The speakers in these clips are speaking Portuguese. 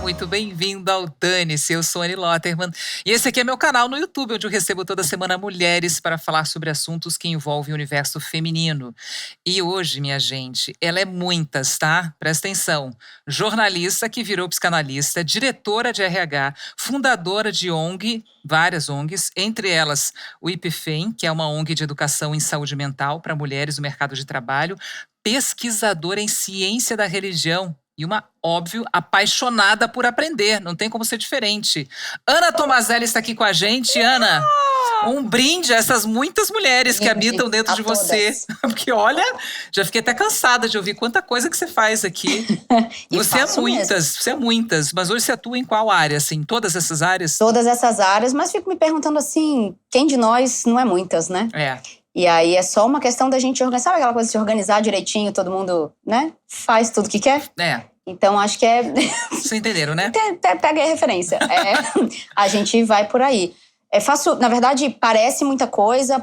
muito bem-vindo ao Dane-se. Eu sou Annie Lotterman e esse aqui é meu canal no YouTube, onde eu recebo toda semana mulheres para falar sobre assuntos que envolvem o universo feminino. E hoje, minha gente, ela é muitas, tá? Presta atenção. Jornalista que virou psicanalista, diretora de RH, fundadora de ONG, várias ONGs, entre elas o IPFEM, que é uma ONG de educação em saúde mental para mulheres no mercado de trabalho, pesquisadora em ciência da religião e uma, óbvio, apaixonada por aprender. Não tem como ser diferente. Ana Tomazelli está aqui com a gente. Ana, um brinde a essas muitas mulheres que habitam dentro de você. Porque, olha, já fiquei até cansada de ouvir quanta coisa que você faz aqui. Você é muitas. Mas hoje você atua em qual área, assim? Todas essas áreas? Todas essas áreas, mas fico me perguntando assim, quem de nós não é muitas, né? E aí é só uma questão da gente organizar. Sabe aquela coisa de se organizar direitinho, todo mundo, né? Faz tudo que quer? Então, acho que é… Vocês entenderam, né? Peguei a referência. A gente vai por aí. Na verdade, parece muita coisa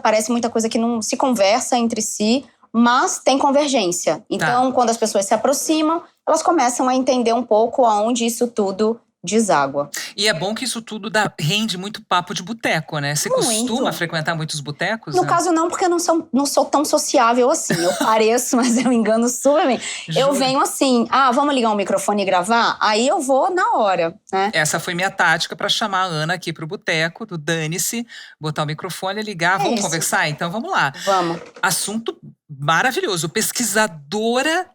que não se conversa entre si, mas tem convergência. Então, quando as pessoas se aproximam, elas começam a entender um pouco aonde isso tudo deságua. E é bom que isso tudo rende muito papo de boteco, né? Você costuma frequentar muitos botecos? No caso não, porque eu não sou tão sociável assim. Eu pareço, mas eu engano super bem. Eu venho assim, vamos ligar um microfone e gravar? Aí eu vou na hora, né? Essa foi minha tática pra chamar a Ana aqui pro boteco, do Dane-se, botar o microfone, ligar, vamos conversar? Então vamos lá. Vamos. Assunto maravilhoso, pesquisadora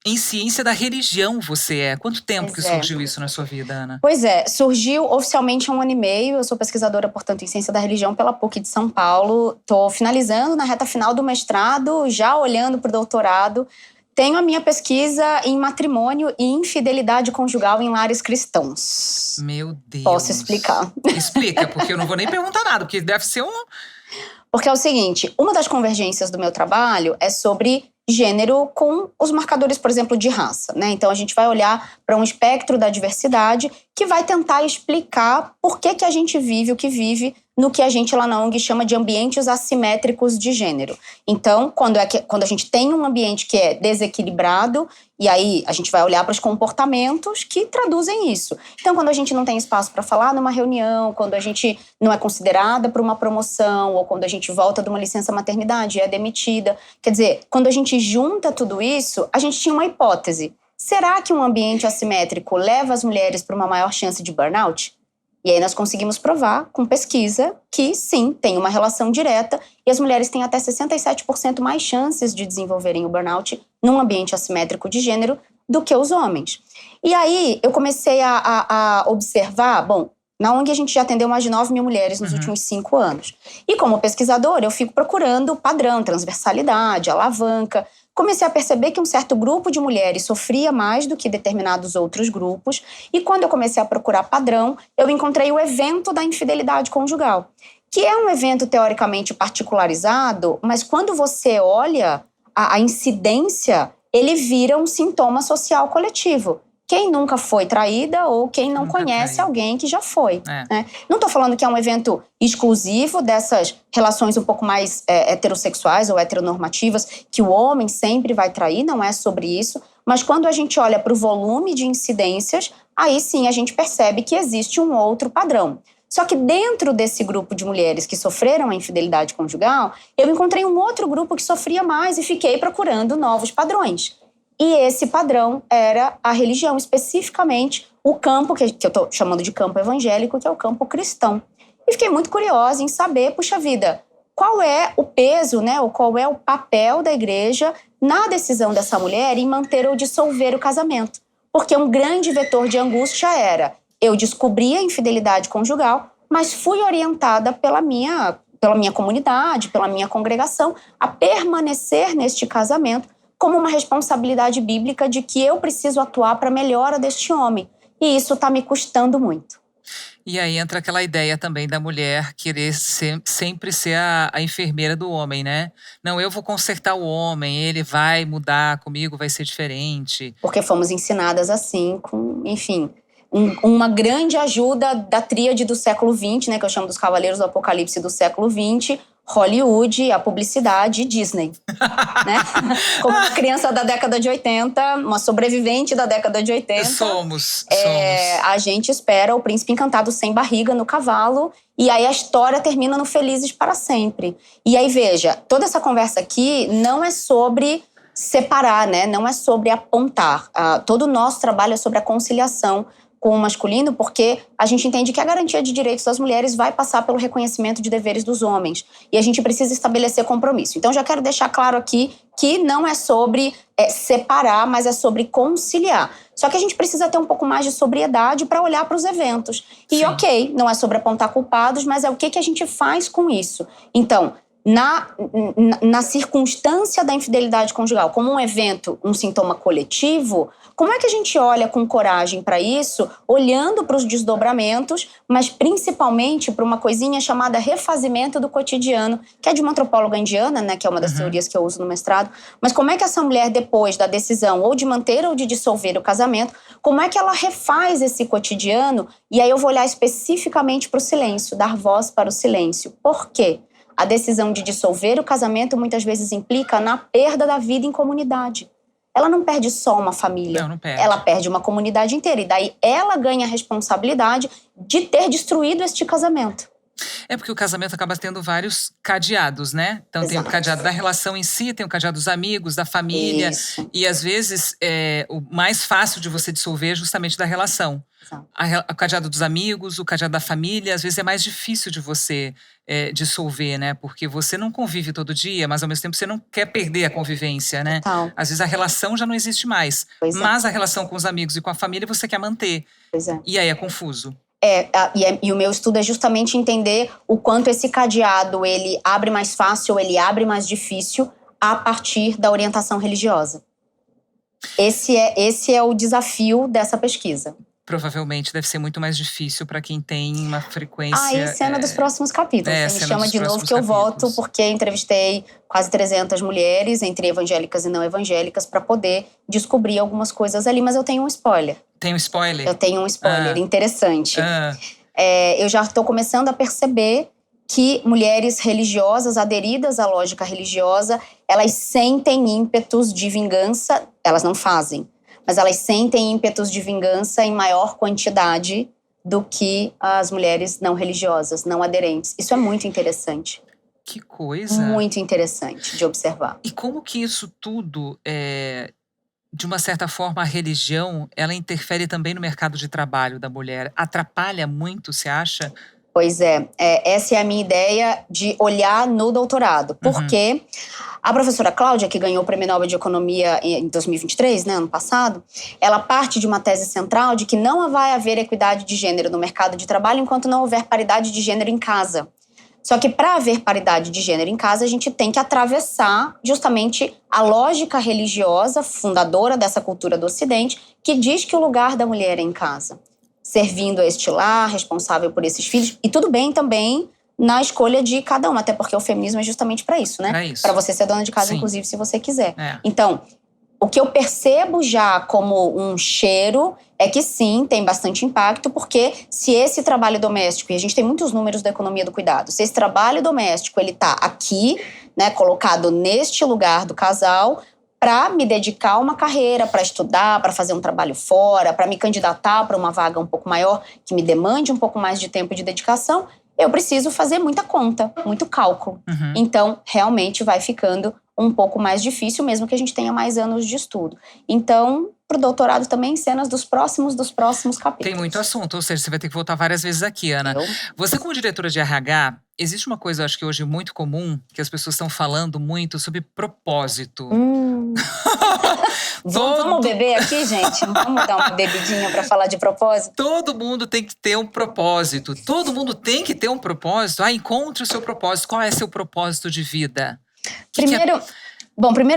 em ciência da religião você é. Quanto tempo que surgiu isso na sua vida, Ana? Pois é, surgiu oficialmente há 1 ano e meio. Eu sou pesquisadora, portanto, em ciência da religião pela PUC de São Paulo. Estou finalizando na reta final do mestrado, já olhando para o doutorado. Tenho a minha pesquisa em matrimônio e infidelidade conjugal em lares cristãos. Meu Deus. Posso explicar? Explica, porque eu não vou nem perguntar nada, porque deve ser Porque é o seguinte, uma das convergências do meu trabalho é sobre gênero com os marcadores, por exemplo, de raça, né? Então, a gente vai olhar para um espectro da diversidade que vai tentar explicar por que a gente vive o que vive no que a gente lá na ONG chama de ambientes assimétricos de gênero. Então, quando a gente tem um ambiente que é desequilibrado, e aí a gente vai olhar para os comportamentos que traduzem isso. Então, quando a gente não tem espaço para falar numa reunião, quando a gente não é considerada para uma promoção, ou quando a gente volta de uma licença maternidade e é demitida. Quer dizer, quando a gente junta tudo isso, a gente tinha uma hipótese. Será que um ambiente assimétrico leva as mulheres para uma maior chance de burnout? E aí nós conseguimos provar com pesquisa que sim, tem uma relação direta e as mulheres têm até 67% mais chances de desenvolverem o burnout num ambiente assimétrico de gênero do que os homens. E aí eu comecei a observar, na ONG a gente já atendeu mais de 9 mil mulheres nos últimos 5 anos. E como pesquisadora eu fico procurando padrão, transversalidade, alavanca. Comecei a perceber que um certo grupo de mulheres sofria mais do que determinados outros grupos. E quando eu comecei a procurar padrão, eu encontrei o evento da infidelidade conjugal, que é um evento teoricamente particularizado, mas quando você olha a incidência, ele vira um sintoma social coletivo. Quem nunca foi traída ou quem não conhece alguém que já foi. Né? Não estou falando que é um evento exclusivo dessas relações um pouco mais heterossexuais ou heteronormativas, que o homem sempre vai trair, não é sobre isso. Mas quando a gente olha para o volume de incidências, aí sim a gente percebe que existe um outro padrão. Só que dentro desse grupo de mulheres que sofreram a infidelidade conjugal, eu encontrei um outro grupo que sofria mais e fiquei procurando novos padrões. E esse padrão era a religião, especificamente o campo, que eu estou chamando de campo evangélico, que é o campo cristão. E fiquei muito curiosa em saber, puxa vida, qual é o peso, né, ou qual é o papel da igreja na decisão dessa mulher em manter ou dissolver o casamento. Porque um grande vetor de angústia era, eu descobri a infidelidade conjugal, mas fui orientada pela minha comunidade, pela minha congregação, a permanecer neste casamento, como uma responsabilidade bíblica de que eu preciso atuar para a melhora deste homem. E isso está me custando muito. E aí entra aquela ideia também da mulher querer sempre ser a enfermeira do homem, né? Não, eu vou consertar o homem, ele vai mudar comigo, vai ser diferente. Porque fomos ensinadas assim, uma grande ajuda da tríade do século XX, né, que eu chamo dos Cavaleiros do Apocalipse do século XX, Hollywood, a publicidade e Disney, né? Como uma criança da década de 80, uma sobrevivente da década de 80. Somos. A gente espera o príncipe encantado sem barriga no cavalo e aí a história termina no Felizes para Sempre. E aí, veja, toda essa conversa aqui não é sobre separar, né? Não é sobre apontar. Todo o nosso trabalho é sobre a conciliação com o masculino, porque a gente entende que a garantia de direitos das mulheres vai passar pelo reconhecimento de deveres dos homens. E a gente precisa estabelecer compromisso. Então, já quero deixar claro aqui que não é sobre separar, mas é sobre conciliar. Só que a gente precisa ter um pouco mais de sobriedade para olhar para os eventos. E, ok, não é sobre apontar culpados, mas é o que a gente faz com isso. Então, na circunstância da infidelidade conjugal, como um evento, um sintoma coletivo, como é que a gente olha com coragem para isso, olhando para os desdobramentos, mas principalmente para uma coisinha chamada refazimento do cotidiano, que é de uma antropóloga indiana, né, que é uma das teorias que eu uso no mestrado. Mas como é que essa mulher, depois da decisão ou de manter ou de dissolver o casamento, como é que ela refaz esse cotidiano? E aí eu vou olhar especificamente para o silêncio, dar voz para o silêncio. Por quê? A decisão de dissolver o casamento muitas vezes implica na perda da vida em comunidade. Ela não perde só uma família, não perde. Ela perde uma comunidade inteira. E daí ela ganha a responsabilidade de ter destruído este casamento. É porque o casamento acaba tendo vários cadeados, né? Então Exato. tem o cadeado da relação em si, tem o cadeado dos amigos, da família. Isso. E às vezes o mais fácil de você dissolver é justamente da relação. Exato. O cadeado dos amigos, o cadeado da família, às vezes é mais difícil de você dissolver, né? Porque você não convive todo dia, mas ao mesmo tempo você não quer perder a convivência, né? Total. Às vezes a relação já não existe mais. Pois é. Mas a relação com os amigos e com a família você quer manter. Pois é. E aí é confuso. E o meu estudo é justamente entender o quanto esse cadeado ele abre mais fácil, ele abre mais difícil a partir da orientação religiosa. Esse é o desafio dessa pesquisa. Provavelmente deve ser muito mais difícil para quem tem uma frequência… Aí, cena dos próximos capítulos. Você me cena chama dos de novo próximos que eu volto, capítulos. porque entrevistei quase 300 mulheres, entre evangélicas e não evangélicas, para poder descobrir algumas coisas ali. Mas eu tenho um spoiler. Tem um spoiler? Eu tenho um spoiler interessante. Eu já estou começando a perceber que mulheres religiosas, aderidas à lógica religiosa, elas sentem ímpetos de vingança, elas não fazem, mas elas sentem ímpetos de vingança em maior quantidade do que as mulheres não religiosas, não aderentes. Isso é muito interessante. Que coisa! Muito interessante de observar. E como que isso tudo, de uma certa forma, a religião, ela interfere também no mercado de trabalho da mulher? Atrapalha muito, você acha? Pois essa é a minha ideia de olhar no doutorado. Porque a professora Cláudia, que ganhou o Prêmio Nobel de Economia em 2023, né, ano passado, ela parte de uma tese central de que não vai haver equidade de gênero no mercado de trabalho enquanto não houver paridade de gênero em casa. Só que para haver paridade de gênero em casa, a gente tem que atravessar justamente a lógica religiosa fundadora dessa cultura do Ocidente, que diz que o lugar da mulher é em casa, servindo a este lar, responsável por esses filhos. E tudo bem também na escolha de cada uma, até porque o feminismo é justamente para isso, né? Para você ser dona de casa, inclusive, se você quiser. Então, o que eu percebo já como um cheiro é que sim, tem bastante impacto, porque se esse trabalho doméstico, e a gente tem muitos números da economia do cuidado, se esse trabalho doméstico ele tá aqui, né, colocado neste lugar do casal, para me dedicar a uma carreira, para estudar, para fazer um trabalho fora, para me candidatar para uma vaga um pouco maior, que me demande um pouco mais de tempo e de dedicação, eu preciso fazer muita conta, muito cálculo. Então, realmente vai ficando um pouco mais difícil, mesmo que a gente tenha mais anos de estudo. Então, pro doutorado também, cenas dos próximos capítulos. Tem muito assunto, ou seja, você vai ter que voltar várias vezes aqui, Ana. Você, como diretora de RH, existe uma coisa, eu acho que hoje muito comum, que as pessoas estão falando muito sobre propósito. Vamos beber aqui, gente? Vamos dar uma bebidinha para falar de propósito? Todo mundo tem que ter um propósito. Todo mundo tem que ter um propósito. Encontre o seu propósito. Qual é seu propósito de vida? Primeiro,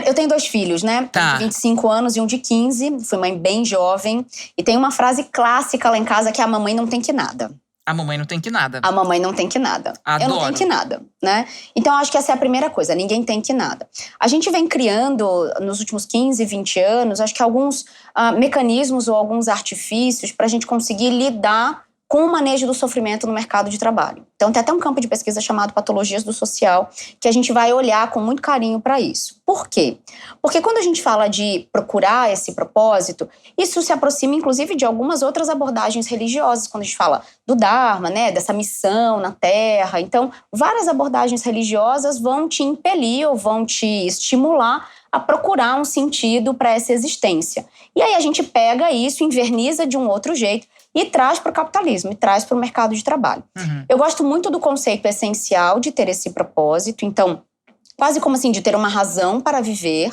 eu tenho 2 filhos, né? Um de 25 anos e um de 15. Fui mãe bem jovem. E tem uma frase clássica lá em casa que é: a mamãe não tem que nada. A mamãe não tem que nada. A mamãe não tem que nada. Adoro. Eu não tenho que nada, né? Então, acho que essa é a primeira coisa. Ninguém tem que nada. A gente vem criando, nos últimos 15, 20 anos, acho que alguns mecanismos ou alguns artifícios para a gente conseguir lidar com o manejo do sofrimento no mercado de trabalho. Então, tem até um campo de pesquisa chamado Patologias do Social, que a gente vai olhar com muito carinho para isso. Por quê? Porque quando a gente fala de procurar esse propósito, isso se aproxima, inclusive, de algumas outras abordagens religiosas, quando a gente fala do Dharma, né, dessa missão na Terra. Então, várias abordagens religiosas vão te impelir ou vão te estimular a procurar um sentido para essa existência. E aí a gente pega isso, inverniza de um outro jeito e traz para o capitalismo, e traz para o mercado de trabalho. Eu gosto muito do conceito essencial de ter esse propósito, então, quase como assim, de ter uma razão para viver.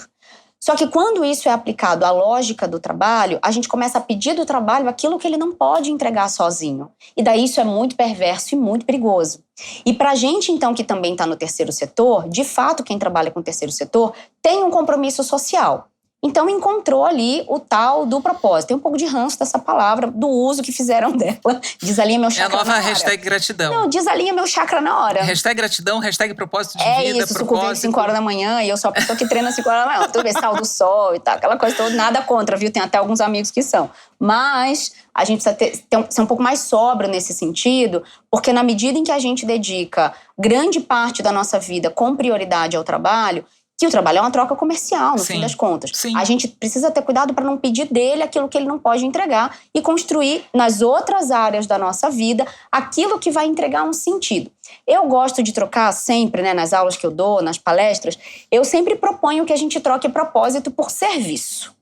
Só que quando isso é aplicado à lógica do trabalho, a gente começa a pedir do trabalho aquilo que ele não pode entregar sozinho. E daí isso é muito perverso e muito perigoso. E para a gente, então, que também está no terceiro setor, de fato, quem trabalha com o terceiro setor tem um compromisso social. Então, encontrou ali o tal do propósito. Tem um pouco de ranço dessa palavra, do uso que fizeram dela. Desalinha meu chakra na hora. É a nova hashtag gratidão. Não, desalinha meu chakra na hora. Hashtag gratidão, hashtag propósito de vida, propósito. Sucumbi às 5 horas da manhã e eu sou a pessoa que treina às 5 horas da manhã. Tudo bem, sal do sol e tal, aquela coisa toda, nada contra, viu? Tem até alguns amigos que são. Mas a gente precisa ser um pouco mais sóbrio nesse sentido, porque na medida em que a gente dedica grande parte da nossa vida com prioridade ao trabalho, que o trabalho é uma troca comercial, no fim das contas. Sim. A gente precisa ter cuidado para não pedir dele aquilo que ele não pode entregar e construir nas outras áreas da nossa vida aquilo que vai entregar um sentido. Eu gosto de trocar sempre, né, nas aulas que eu dou, nas palestras, eu sempre proponho que a gente troque propósito por serviço.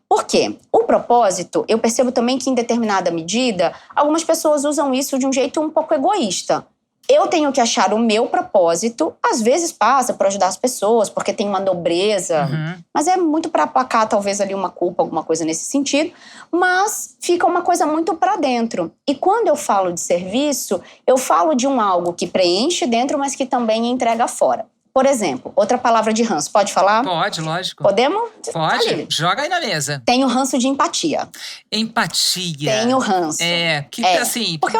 Por quê? O propósito, eu percebo também que em determinada medida, algumas pessoas usam isso de um jeito um pouco egoísta. Eu tenho que achar o meu propósito, às vezes passa por ajudar as pessoas, porque tem uma nobreza, mas é muito para aplacar talvez ali uma culpa, alguma coisa nesse sentido, mas fica uma coisa muito para dentro. E quando eu falo de serviço, eu falo de um algo que preenche dentro, mas que também entrega fora. Por exemplo, outra palavra de ranço, pode falar? Pode, lógico. Podemos? Pode, Ali. joga aí na mesa. Tenho ranço de empatia. Empatia. Tenho ranço. Assim… Porque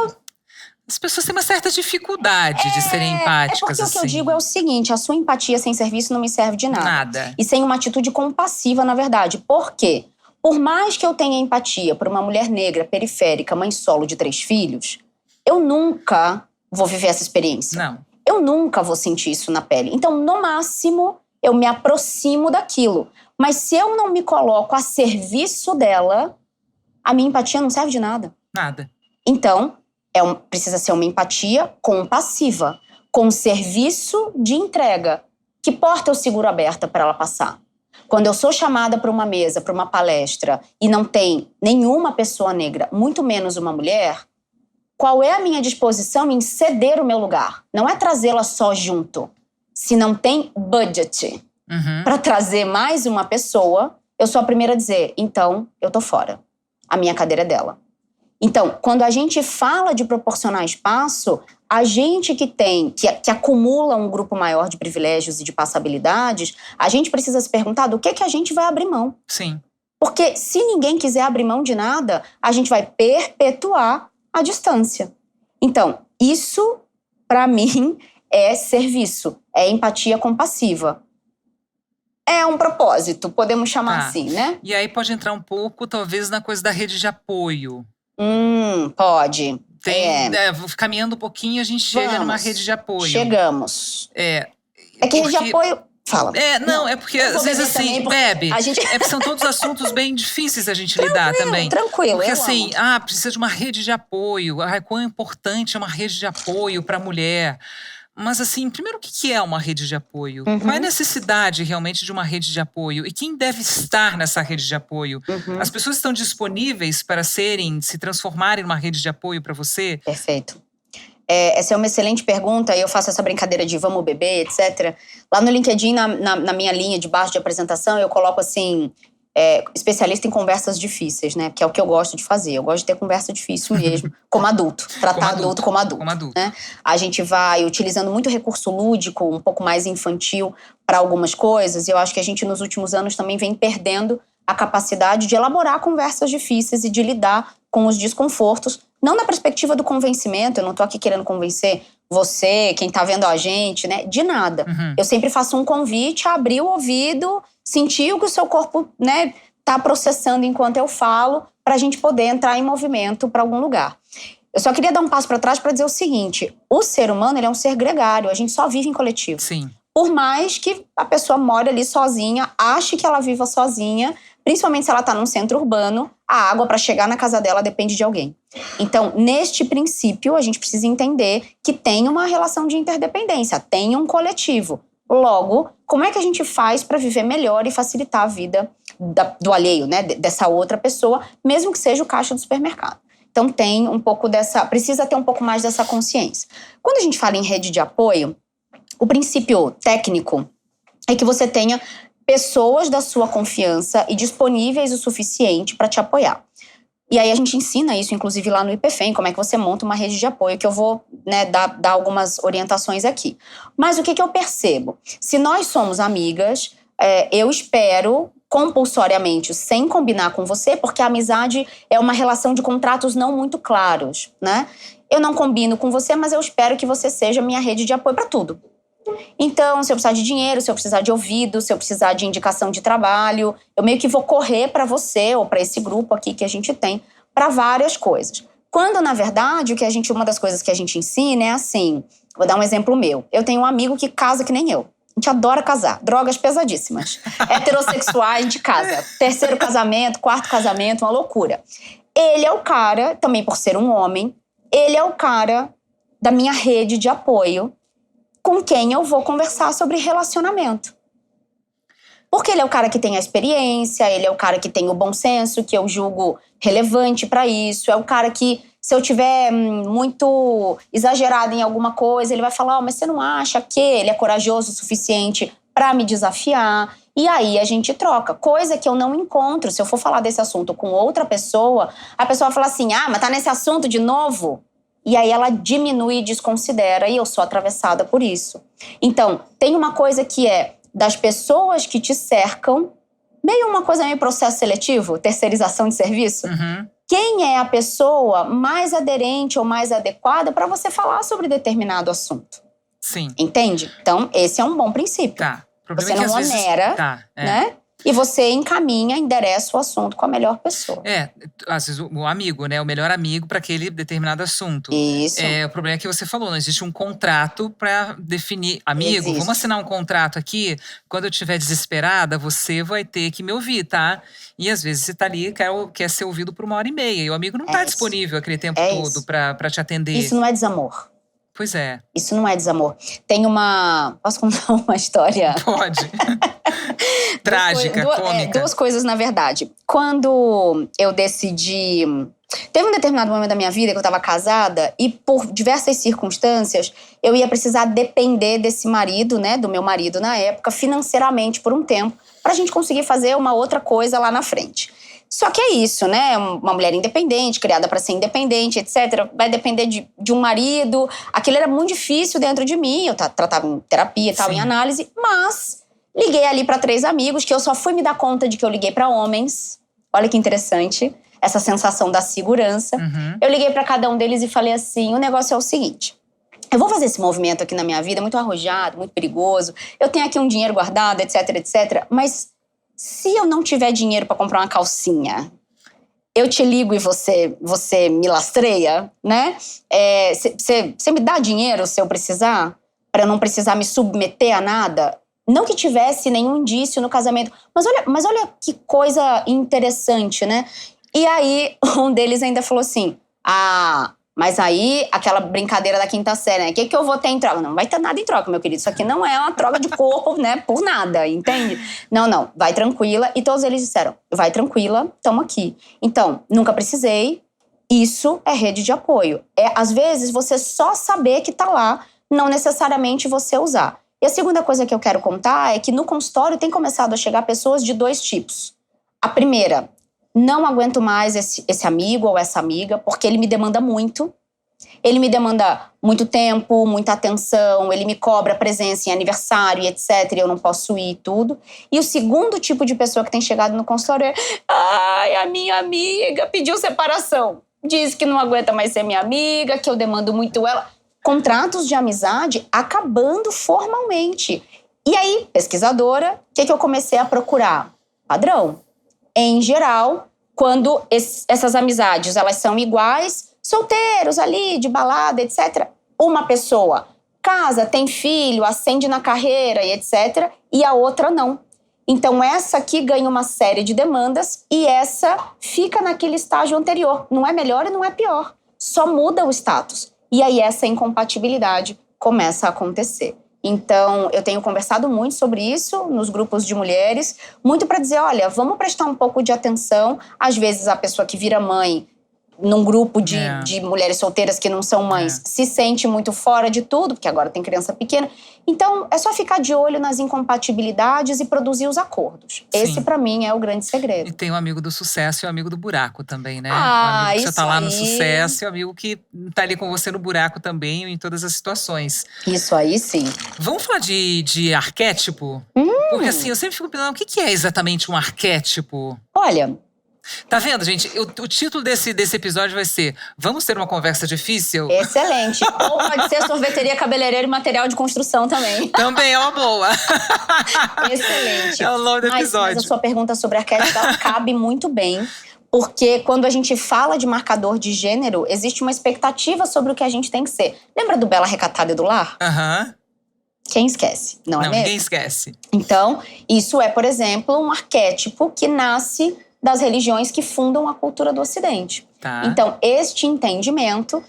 as pessoas têm uma certa dificuldade de serem empáticas, porque assim. o que eu digo é o seguinte, a sua empatia sem serviço não me serve de nada. Nada. E sem uma atitude compassiva, na verdade. Por quê? Por mais que eu tenha empatia por uma mulher negra, periférica, mãe solo de 3 filhos, eu nunca vou viver essa experiência. Não. Eu nunca vou sentir isso na pele. Então, no máximo, eu me aproximo daquilo. Mas se eu não me coloco a serviço dela, a minha empatia não serve de nada. Nada. Então, precisa ser uma empatia compassiva, com serviço de entrega. Que porta eu seguro aberta para ela passar? Quando eu sou chamada para uma mesa, para uma palestra, e não tem nenhuma pessoa negra, muito menos uma mulher, qual é a minha disposição em ceder o meu lugar? Não é trazê-la só junto. Se não tem budget para trazer mais uma pessoa, eu sou a primeira a dizer, então, eu tô fora. A minha cadeira é dela. Então, quando a gente fala de proporcionar espaço, a gente que acumula um grupo maior de privilégios e de passabilidades, a gente precisa se perguntar do que a gente vai abrir mão. Sim. Porque se ninguém quiser abrir mão de nada, a gente vai perpetuar a distância. Então, isso, para mim, é serviço, é empatia compassiva. É um propósito, podemos chamar assim, né? E aí pode entrar um pouco, talvez, na coisa da rede de apoio. Pode. Caminhando um pouquinho, a gente chega numa rede de apoio. Chegamos. É que rede de apoio… Fala. É porque às vezes assim, bebe. Porque são todos assuntos bem difíceis a gente lidar também. Tranquilo, porque eu assim, amo. Precisa de uma rede de apoio. Quão importante é uma rede de apoio para a mulher. Mas assim, primeiro o que é uma rede de apoio? Qual é a necessidade realmente de uma rede de apoio? E quem deve estar nessa rede de apoio? As pessoas estão disponíveis para se transformarem numa rede de apoio para você? Perfeito. Essa é uma excelente pergunta e eu faço essa brincadeira de vamos beber, etc. Lá no LinkedIn, na minha linha de baixo de apresentação, eu coloco assim… especialista em conversas difíceis, né? Que é o que eu gosto de fazer. Eu gosto de ter conversa difícil mesmo, como adulto. Tratar adulto como adulto. Né? A gente vai utilizando muito recurso lúdico, um pouco mais infantil para algumas coisas. E eu acho que a gente, nos últimos anos, também vem perdendo a capacidade de elaborar conversas difíceis e de lidar com os desconfortos. Não na perspectiva do convencimento, eu não tô aqui querendo convencer você, quem tá vendo a gente, né? De nada. Eu sempre faço um convite a abrir o ouvido, sentir o que o seu corpo, né, tá processando enquanto eu falo, pra gente poder entrar em movimento para algum lugar. Eu só queria dar um passo para trás para dizer o seguinte: o ser humano, ele é um ser gregário, a gente só vive em coletivo. Sim. Por mais que a pessoa more ali sozinha, ache que ela viva sozinha, principalmente se ela está num centro urbano, a água para chegar na casa dela depende de alguém. Então, neste princípio, a gente precisa entender que tem uma relação de interdependência, tem um coletivo. Logo, como é que a gente faz para viver melhor e facilitar a vida do alheio, né, dessa outra pessoa, mesmo que seja o caixa do supermercado? Então, tem um pouco precisa ter um pouco mais dessa consciência. Quando a gente fala em rede de apoio, o princípio técnico é que você tenha pessoas da sua confiança e disponíveis o suficiente para te apoiar. E aí a gente ensina isso, inclusive, lá no IPFEM, como é que você monta uma rede de apoio, que eu vou, né, dar algumas orientações aqui. Mas o que eu percebo? Se nós somos amigas, eu espero compulsoriamente, sem combinar com você, porque a amizade é uma relação de contratos não muito claros, né? Eu não combino com você, mas eu espero que você seja minha rede de apoio para tudo. Então, se eu precisar de dinheiro, se eu precisar de ouvido, se eu precisar de indicação de trabalho, eu meio que vou correr para você ou para esse grupo aqui que a gente tem para várias coisas. Quando, na verdade, uma das coisas que a gente ensina é assim, vou dar um exemplo meu. Eu tenho um amigo que casa que nem eu. A gente adora casar, drogas pesadíssimas. Heterossexuais de casa. 3º casamento, 4º casamento, uma loucura. Ele é o cara, também por ser um homem, ele é o cara da minha rede de apoio com quem eu vou conversar sobre relacionamento. Porque ele é o cara que tem a experiência, ele é o cara que tem o bom senso, que eu julgo relevante para isso, é o cara que, se eu tiver muito exagerado em alguma coisa, ele vai falar, mas você não acha que ele é corajoso o suficiente para me desafiar? E aí a gente troca, coisa que eu não encontro. Se eu for falar desse assunto com outra pessoa, a pessoa vai falar assim, mas tá nesse assunto de novo? E aí ela diminui e desconsidera, e eu sou atravessada por isso. Então, tem uma coisa que é das pessoas que te cercam, meio processo seletivo, terceirização de serviço. Uhum. Quem é a pessoa mais aderente ou mais adequada para você falar sobre determinado assunto? Sim. Entende? Então, esse é um bom princípio. Tá. Você não onera, né? E você encaminha, endereça o assunto com a melhor pessoa. Às vezes o amigo, né? O melhor amigo para aquele determinado assunto. Isso. O problema é que você falou, não existe um contrato para definir. Amigo, vamos assinar um contrato aqui? Quando eu estiver desesperada, você vai ter que me ouvir, tá? E às vezes você tá ali, quer ser ouvido por 1h30. E o amigo não tá disponível aquele tempo todo para te atender. Isso não é desamor. Pois é. Isso não é desamor. Tem Posso contar uma história? Pode. Trágica, cômica. 2 coisas, na verdade. Quando eu decidi... Teve um determinado momento da minha vida que eu estava casada e, por diversas circunstâncias, eu ia precisar depender desse marido, né, do meu marido na época, financeiramente por um tempo, pra gente conseguir fazer uma outra coisa lá na frente. Só que é isso, né? Uma mulher independente, criada para ser independente, etc. Vai depender de um marido. Aquilo era muito difícil dentro de mim. Eu tratava em terapia e tal, em análise. Mas liguei ali para 3 amigos, que eu só fui me dar conta de que eu liguei para homens. Olha que interessante, essa sensação da segurança. Uhum. Eu liguei para cada um deles e falei assim, o negócio é o seguinte... Eu vou fazer esse movimento aqui na minha vida, muito arrojado, muito perigoso. Eu tenho aqui um dinheiro guardado, etc, etc. Mas... se eu não tiver dinheiro para comprar uma calcinha, eu te ligo e você me lastreia, né? Você me dá dinheiro se eu precisar? Para eu não precisar me submeter a nada? Não que tivesse nenhum indício no casamento. Mas olha que coisa interessante, né? E aí, um deles ainda falou assim, mas aí, aquela brincadeira da 5ª série, né? O que eu vou ter em troca? Não vai ter nada em troca, meu querido. Isso aqui não é uma troca de corpo, né? Por nada, entende? Não. Vai tranquila. E todos eles disseram, vai tranquila, tamo aqui. Então, nunca precisei. Isso é rede de apoio. Às vezes, você só saber que tá lá, não necessariamente você usar. E a segunda coisa que eu quero contar é que no consultório tem começado a chegar pessoas de 2 tipos. A primeira... não aguento mais esse amigo ou essa amiga, porque ele me demanda muito. Ele me demanda muito tempo, muita atenção, ele me cobra presença em aniversário e etc, e eu não posso ir e tudo. E o segundo tipo de pessoa que tem chegado no consultório é a minha amiga pediu separação. Diz que não aguenta mais ser minha amiga, que eu demando muito ela. Contratos de amizade acabando formalmente. E aí, pesquisadora, o que eu comecei a procurar? Padrão. Em geral, quando essas amizades elas são iguais, solteiros ali, de balada, etc. Uma pessoa casa, tem filho, ascende na carreira e etc. E a outra não. Então essa aqui ganha uma série de demandas e essa fica naquele estágio anterior. Não é melhor e não é pior. Só muda o status. E aí essa incompatibilidade começa a acontecer. Então, eu tenho conversado muito sobre isso nos grupos de mulheres, muito para dizer, olha, vamos prestar um pouco de atenção. Às vezes, a pessoa que vira mãe num grupo de mulheres solteiras que não são mães se sente muito fora de tudo, porque agora tem criança pequena. Então, é só ficar de olho nas incompatibilidades e produzir os acordos. Sim. Esse, para mim, é o grande segredo. E tem o amigo do sucesso e o amigo do buraco também, né? Ah, o amigo que você isso tá lá no aí. sucesso e o amigo que tá ali com você no buraco também, em todas as situações. Isso aí, sim. Vamos falar de arquétipo? Porque assim, eu sempre fico pensando, o que é exatamente um arquétipo? Olha, Tá vendo, gente? O título desse episódio vai ser Vamos ter uma conversa difícil? excelente. Ou pode ser sorveteria, cabeleireiro e material de construção também. Também é uma boa. Excelente. É o nome do episódio. Mas a sua pergunta sobre arquétipo ela cabe muito bem, porque quando a gente fala de marcador de gênero, existe uma expectativa sobre o que a gente tem que ser. Lembra do Bela Recatada e do Lar? Aham. Quem esquece, não é mesmo? Ninguém esquece. Então, isso é, por exemplo, um arquétipo que nasce das religiões que fundam a cultura do Ocidente. Tá. Então, este entendimento,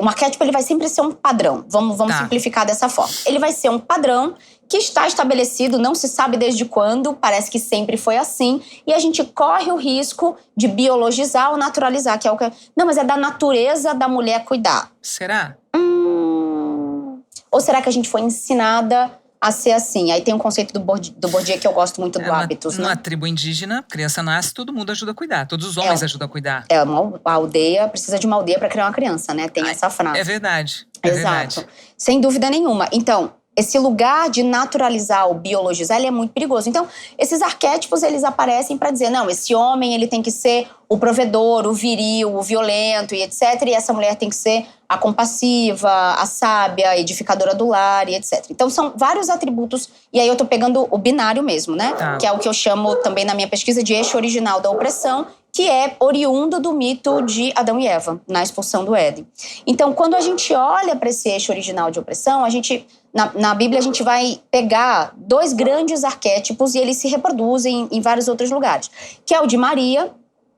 um arquétipo ele vai sempre ser um padrão. Vamos Tá. simplificar dessa forma. Ele vai ser um padrão que está estabelecido, não se sabe desde quando, parece que sempre foi assim, e a gente corre o risco de biologizar ou naturalizar, que é o que... Não, mas é da natureza da mulher cuidar. Será? Ou será que a gente foi ensinada a ser assim? Aí tem um conceito do Bourdieu que eu gosto muito do hábitos, Numa né? tribo indígena, criança nasce, todo mundo ajuda a cuidar. Todos os homens ajudam a cuidar. A aldeia precisa de uma aldeia para criar uma criança, né? Tem essa frase. É verdade. É Exato. verdade. Sem dúvida nenhuma. Então, esse lugar de naturalizar ou biologizar, ele é muito perigoso. Então, esses arquétipos, eles aparecem para dizer, não, esse homem, ele tem que ser o provedor, o viril, o violento e etc. E essa mulher tem que ser a compassiva, a sábia, a edificadora do lar e etc. Então, são vários atributos. E aí eu tô pegando o binário mesmo, né? Tá. Que é o que eu chamo também na minha pesquisa de eixo original da opressão, que é oriundo do mito de Adão e Eva, na expulsão do Éden. Então, quando a gente olha para esse eixo original de opressão, a gente, na Bíblia, a gente vai pegar dois grandes arquétipos e eles se reproduzem em vários outros lugares. Que é o de Maria,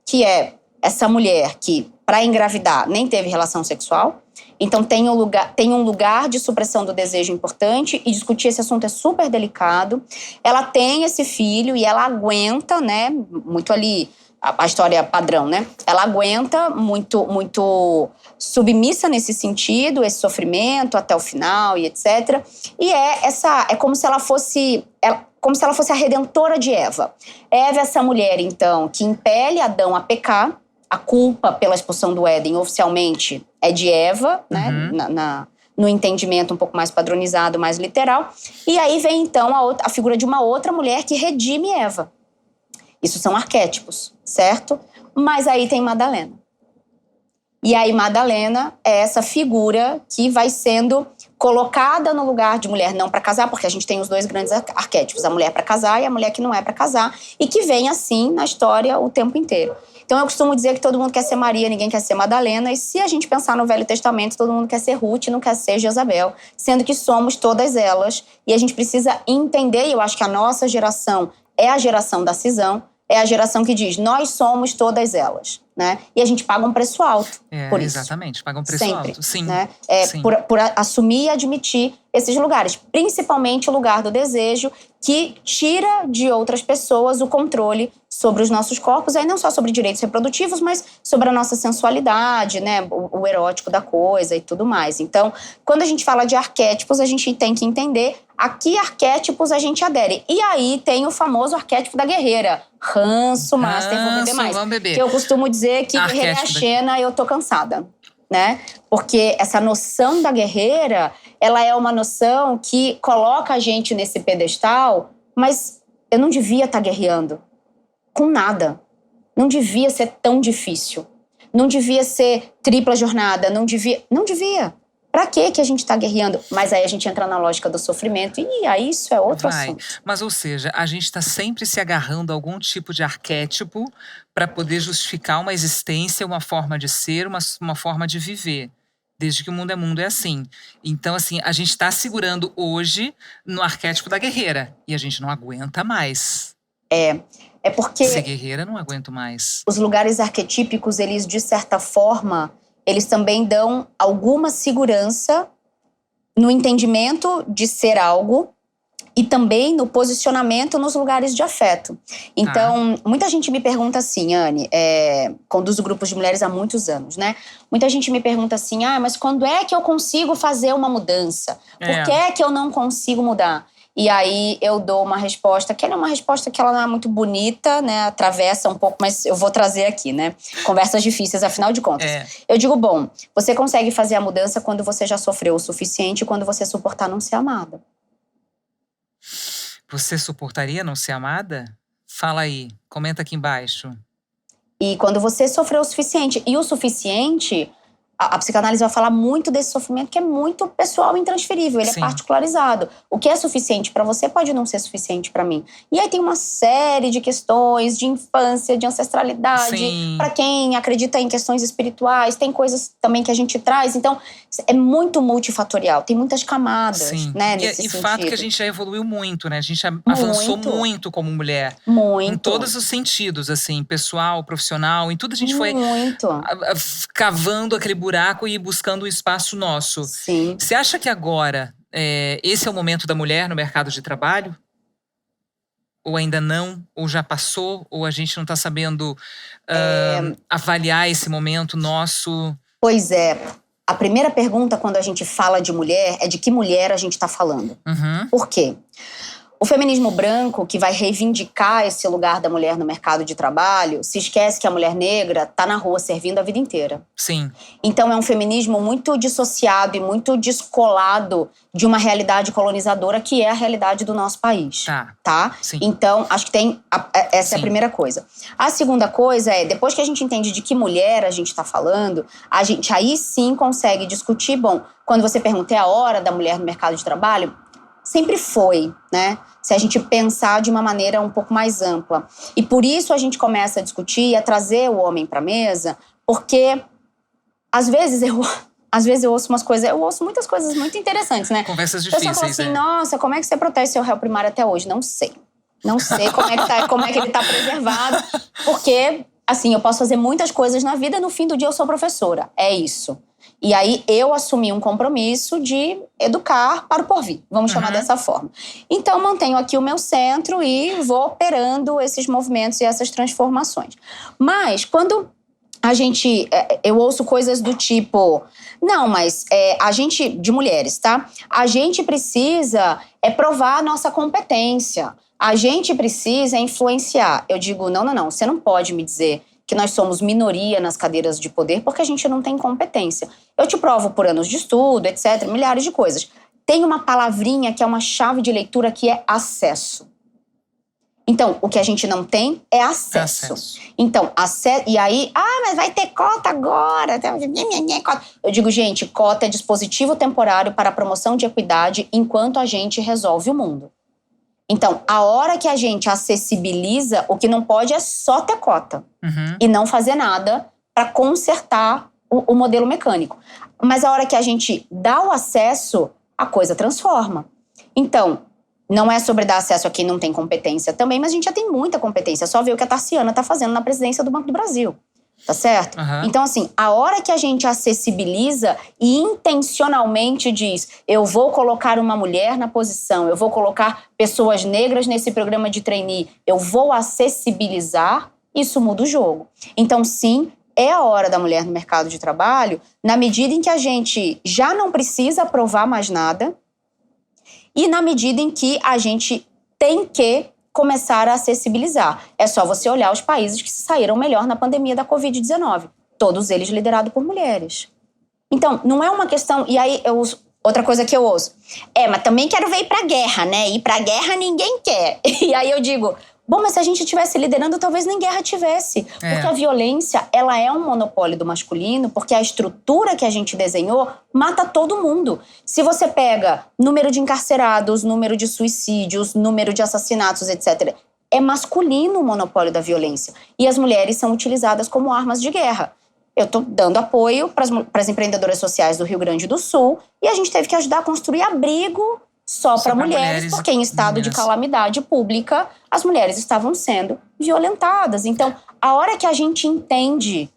que é essa mulher que, para engravidar, nem teve relação sexual. Então, tem um lugar de supressão do desejo importante e discutir esse assunto é super delicado. Ela tem esse filho e ela aguenta, né, muito ali... A história padrão, né? Ela aguenta muito submissa nesse sentido, esse sofrimento até o final e etc. E é como se ela fosse a redentora de Eva. Eva é essa mulher, então, que impele Adão a pecar. A culpa pela expulsão do Éden, oficialmente, é de Eva, né? No entendimento um pouco mais padronizado, mais literal. E aí vem, então, a figura de uma outra mulher que redime Eva. Isso são arquétipos, certo? Mas aí tem Madalena. E aí Madalena é essa figura que vai sendo colocada no lugar de mulher não para casar, porque a gente tem os dois grandes arquétipos, a mulher para casar e a mulher que não é para casar, e que vem assim na história o tempo inteiro. Então eu costumo dizer que todo mundo quer ser Maria, ninguém quer ser Madalena, e se a gente pensar no Velho Testamento, todo mundo quer ser Ruth, não quer ser Jezabel, sendo que somos todas elas, e a gente precisa entender, e eu acho que a nossa geração é a geração da cisão, é a geração que diz, nós somos todas elas, né? E a gente paga um preço alto por isso. Exatamente, paga um preço Sempre, alto, sim. Né? Sim. Por assumir e admitir esses lugares. Principalmente o lugar do desejo, que tira de outras pessoas o controle sobre os nossos corpos, aí não só sobre direitos reprodutivos, mas sobre a nossa sensualidade, né? O erótico da coisa e tudo mais. Então, quando a gente fala de arquétipos, a gente tem que entender a que arquétipos a gente adere. E aí tem o famoso arquétipo da guerreira. Ranço, master, vou beber mais. Vamos beber. Que eu costumo dizer que guerreira é a Xena, eu tô cansada, né? Porque essa noção da guerreira, ela é uma noção que coloca a gente nesse pedestal, mas eu não devia estar guerreando com nada. Não devia ser tão difícil. Não devia ser tripla jornada, não devia. Pra que a gente tá guerreando? Mas aí a gente entra na lógica do sofrimento e aí isso é outro Vai. assunto. Mas, ou seja, a gente está sempre se agarrando a algum tipo de arquétipo para poder justificar uma existência, uma forma de ser, uma forma de viver. Desde que o mundo é assim. Então, assim, a gente está segurando hoje no arquétipo da guerreira. E a gente não aguenta mais. É porque Ser guerreira, não aguento mais. os lugares arquetípicos, eles, de certa forma, eles também dão alguma segurança no entendimento de ser algo e também no posicionamento nos lugares de afeto. Então, muita gente me pergunta assim, Anne, conduzo grupos de mulheres há muitos anos, né? Muita gente me pergunta assim, mas quando é que eu consigo fazer uma mudança? Por que é que eu não consigo mudar? E aí eu dou uma resposta, que é uma resposta que ela não é muito bonita, né? Atravessa um pouco, mas eu vou trazer aqui, né? Conversas difíceis, afinal de contas. Eu digo, bom, você consegue fazer a mudança quando você já sofreu o suficiente e quando você suportar não ser amada. Você suportaria não ser amada? Fala aí, comenta aqui embaixo. E quando você sofreu o suficiente. E o suficiente, a psicanálise vai falar muito desse sofrimento que é muito pessoal e intransferível, ele Sim. é particularizado. O que é suficiente para você pode não ser suficiente para mim. E aí tem uma série de questões de infância, de ancestralidade, para quem acredita em questões espirituais, tem coisas também que a gente traz. Então, é muito multifatorial, tem muitas camadas, né, nesse sentido. E fato que a gente já evoluiu muito, né? A gente avançou muito como mulher. Muito. Em todos os sentidos, assim, pessoal, profissional, em tudo a gente foi cavando aquele buraco e buscando um espaço nosso. Sim. Você acha que agora esse é o momento da mulher no mercado de trabalho? Ou ainda não? Ou já passou? Ou a gente não está sabendo avaliar esse momento nosso? Pois é. A primeira pergunta quando a gente fala de mulher é de que mulher a gente está falando. Por quê? O feminismo branco, que vai reivindicar esse lugar da mulher no mercado de trabalho, se esquece que a mulher negra está na rua servindo a vida inteira. Sim. Então é um feminismo muito dissociado e muito descolado de uma realidade colonizadora que é a realidade do nosso país. Tá? Sim. Então, acho que essa é a primeira coisa. A segunda coisa é, depois que a gente entende de que mulher a gente está falando, a gente aí sim consegue discutir, bom, quando você pergunta, é a hora da mulher no mercado de trabalho? Sempre foi, né? Se a gente pensar de uma maneira um pouco mais ampla. E por isso a gente começa a discutir e a trazer o homem para a mesa, porque às vezes eu ouço umas coisas, eu ouço muitas coisas muito interessantes, né? Conversas difíceis, a pessoa fala assim, nossa, como é que você protege seu réu primário até hoje? Não sei. Não sei como é que ele tá preservado. Porque, assim, eu posso fazer muitas coisas na vida, no fim do dia eu sou professora. É isso. E aí eu assumi um compromisso de educar para o porvir, vamos chamar dessa forma. Então mantenho aqui o meu centro e vou operando esses movimentos e essas transformações. Mas quando eu ouço coisas do tipo, não, mas a gente, de mulheres, tá? A gente precisa provar a nossa competência, a gente precisa influenciar. Eu digo, não, você não pode me dizer que nós somos minoria nas cadeiras de poder porque a gente não tem competência. Eu te provo por anos de estudo, etc., milhares de coisas. Tem uma palavrinha que é uma chave de leitura que é acesso. Então, o que a gente não tem é acesso. Então, e aí, mas vai ter cota agora. Eu digo, gente, cota é dispositivo temporário para a promoção de equidade enquanto a gente resolve o mundo. Então, a hora que a gente acessibiliza, o que não pode é só ter cota. E não fazer nada para consertar o modelo mecânico. Mas a hora que a gente dá o acesso, a coisa transforma. Então, não é sobre dar acesso a quem não tem competência também, mas a gente já tem muita competência. É só ver o que a Tarciana está fazendo na presidência do Banco do Brasil. Tá certo? Então, assim, a hora que a gente acessibiliza e intencionalmente diz, eu vou colocar uma mulher na posição, eu vou colocar pessoas negras nesse programa de trainee, eu vou acessibilizar, isso muda o jogo. Então, sim, é a hora da mulher no mercado de trabalho, na medida em que a gente já não precisa provar mais nada e na medida em que a gente tem que começar a acessibilizar. É só você olhar os países que se saíram melhor na pandemia da Covid-19. Todos eles liderados por mulheres. Então, não é uma questão... E aí, outra coisa que eu ouço. Mas também quero ver ir pra guerra, né? Ir pra guerra ninguém quer. E aí eu digo, Bom, mas se a gente estivesse liderando, talvez nem guerra tivesse. Porque a violência, ela é um monopólio do masculino, porque a estrutura que a gente desenhou mata todo mundo. Se você pega número de encarcerados, número de suicídios, número de assassinatos, etc., é masculino o monopólio da violência. E as mulheres são utilizadas como armas de guerra. Eu estou dando apoio para as empreendedoras sociais do Rio Grande do Sul e a gente teve que ajudar a construir abrigo só para mulheres, porque em estado de calamidade pública, as mulheres estavam sendo violentadas. Então, a hora que a gente entende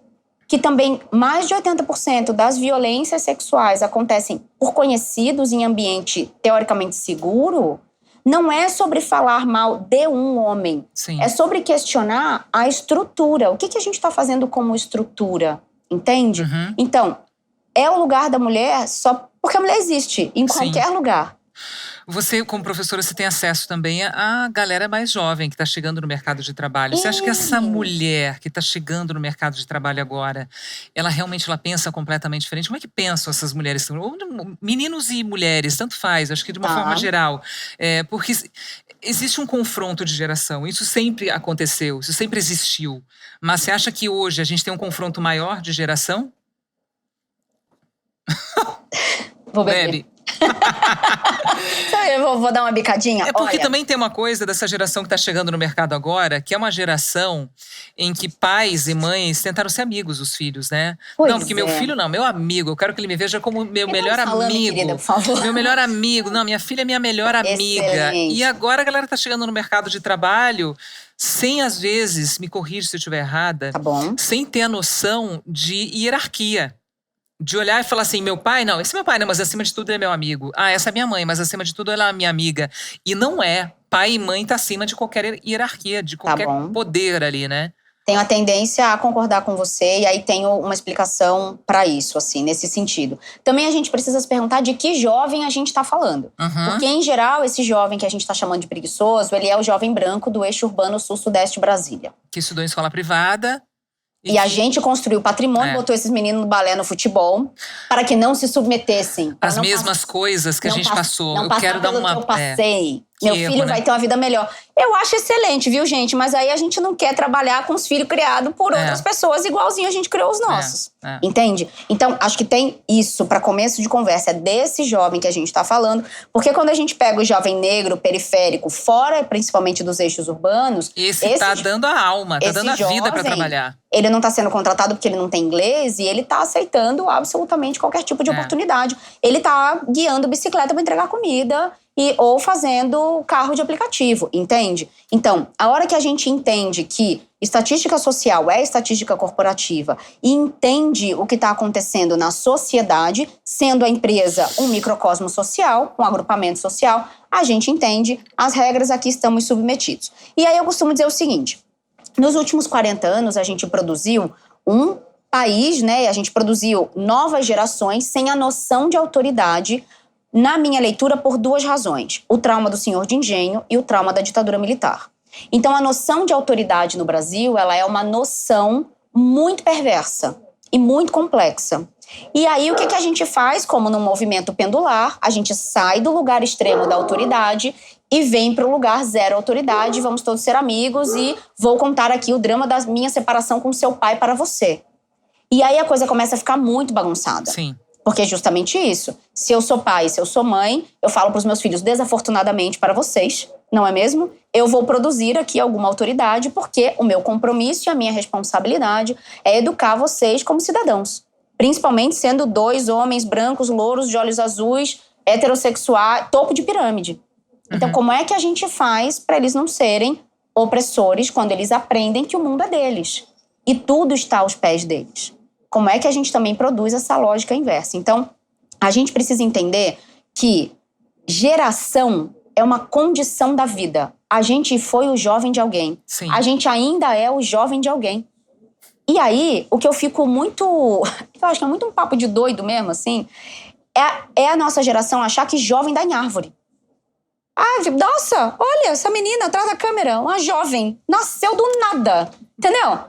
que também mais de 80% das violências sexuais acontecem por conhecidos em ambiente teoricamente seguro, não é sobre falar mal de um homem. Sim. É sobre questionar a estrutura. O que a gente está fazendo como estrutura? Entende? Uhum. Então, é o lugar da mulher só porque a mulher existe em qualquer lugar. Você, como professora, você tem acesso também à galera mais jovem que está chegando no mercado de trabalho. Você acha que essa mulher que está chegando no mercado de trabalho agora, ela realmente pensa completamente diferente? Como é que pensam essas mulheres? Ou meninos e mulheres, tanto faz, acho que de uma forma geral. Porque existe um confronto de geração. Isso sempre aconteceu, isso sempre existiu. Mas você acha que hoje a gente tem um confronto maior de geração? Vou beber. Eu vou dar uma bicadinha. É porque também tem uma coisa dessa geração que está chegando no mercado agora, que é uma geração em que pais e mães tentaram ser amigos dos filhos, né? Não, porque meu filho não, meu amigo, eu quero que ele me veja como meu melhor amigo. Querida, por favor. Meu melhor amigo. Não, minha filha é minha melhor amiga. Excelente. E agora a galera tá chegando no mercado de trabalho sem, às vezes, me corrija se eu estiver errada, Tá bom. sem ter a noção de hierarquia. De olhar e falar assim, meu pai, não, esse é meu pai, não, mas acima de tudo ele é meu amigo. Ah, essa é minha mãe, mas acima de tudo ela é minha amiga. E não é. Pai e mãe tá acima de qualquer hierarquia, de qualquer poder ali, né? Tenho a tendência a concordar com você e aí tenho uma explicação para isso, assim, nesse sentido. Também a gente precisa se perguntar de que jovem a gente tá falando. Uhum. Porque, em geral, esse jovem que a gente tá chamando de preguiçoso, ele é o jovem branco do eixo urbano sul-sudeste Brasília. Que estudou em escola privada. E a gente construiu patrimônio, botou esses meninos no balé, no futebol, para que não se submetessem. As mesmas coisas que a gente passou. Eu quero dar uma... Que eu passei. Meu filho vai ter uma vida melhor. Eu acho excelente, viu, gente? Mas aí a gente não quer trabalhar com os filhos criados por outras pessoas, igualzinho a gente criou os nossos. Entende? Então, acho que tem isso para começo de conversa. É desse jovem que a gente tá falando. Porque quando a gente pega o jovem negro, periférico, fora principalmente dos eixos urbanos… Esse tá dando a alma, tá dando a vida para trabalhar. Ele não tá sendo contratado porque ele não tem inglês e ele tá aceitando absolutamente qualquer tipo de oportunidade. Ele tá guiando bicicleta para entregar comida ou fazendo carro de aplicativo, entende? Então, a hora que a gente entende que estatística social é estatística corporativa e entende o que está acontecendo na sociedade, sendo a empresa um microcosmo social, um agrupamento social, a gente entende as regras a que estamos submetidos. E aí eu costumo dizer o seguinte, nos últimos 40 anos a gente produziu um país, né? A gente produziu novas gerações sem a noção de autoridade, na minha leitura, por duas razões. O trauma do senhor de engenho e o trauma da ditadura militar. Então, a noção de autoridade no Brasil, ela é uma noção muito perversa e muito complexa. E aí, o que a gente faz, como num movimento pendular, a gente sai do lugar extremo da autoridade e vem para o lugar zero autoridade, vamos todos ser amigos e vou contar aqui o drama da minha separação com seu pai para você. E aí a coisa começa a ficar muito bagunçada. Sim. Porque é justamente isso. Se eu sou pai, se eu sou mãe, eu falo para os meus filhos, desafortunadamente para vocês, não é mesmo? Eu vou produzir aqui alguma autoridade porque o meu compromisso e a minha responsabilidade é educar vocês como cidadãos. Principalmente sendo dois homens brancos, louros, de olhos azuis, heterossexuais, topo de pirâmide. Então, como é que a gente faz para eles não serem opressores quando eles aprendem que o mundo é deles? E tudo está aos pés deles. Como é que a gente também produz essa lógica inversa? Então, a gente precisa entender que geração é uma condição da vida. A gente foi o jovem de alguém. Sim. A gente ainda é o jovem de alguém. E aí, o que eu fico muito… Eu acho que é muito um papo de doido mesmo, assim. É a nossa geração achar que jovem dá em árvore. Ah, nossa, olha, essa menina atrás da câmera, uma jovem. Nasceu do nada. Entendeu?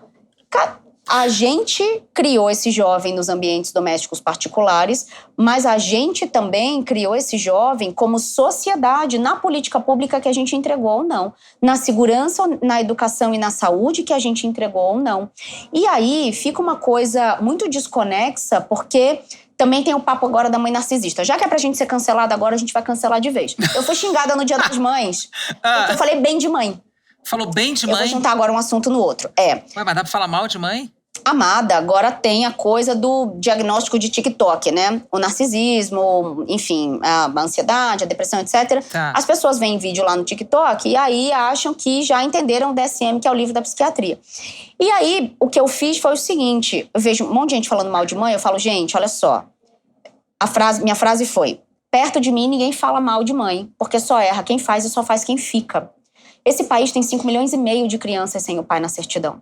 A gente criou esse jovem nos ambientes domésticos particulares, mas a gente também criou esse jovem como sociedade na política pública que a gente entregou ou não, na segurança, na educação e na saúde que a gente entregou ou não. E aí fica uma coisa muito desconexa, porque também tem o papo agora da mãe narcisista. Já que é pra gente ser cancelada agora, a gente vai cancelar de vez. Eu fui xingada no Dia das Mães, porque eu falei bem de mãe. Falou bem de mãe? Eu vou juntar agora um assunto no outro. Ué, mas dá pra falar mal de mãe? Amada, agora tem a coisa do diagnóstico de TikTok, né? O narcisismo, enfim, a ansiedade, a depressão, etc. Tá. As pessoas veem vídeo lá no TikTok e aí acham que já entenderam o DSM, que é o livro da psiquiatria. E aí, o que eu fiz foi o seguinte, eu vejo um monte de gente falando mal de mãe, eu falo, gente, olha só. Minha frase foi, perto de mim ninguém fala mal de mãe, porque só erra quem faz e só faz quem fica. Esse país tem 5,5 milhões de crianças sem o pai na certidão.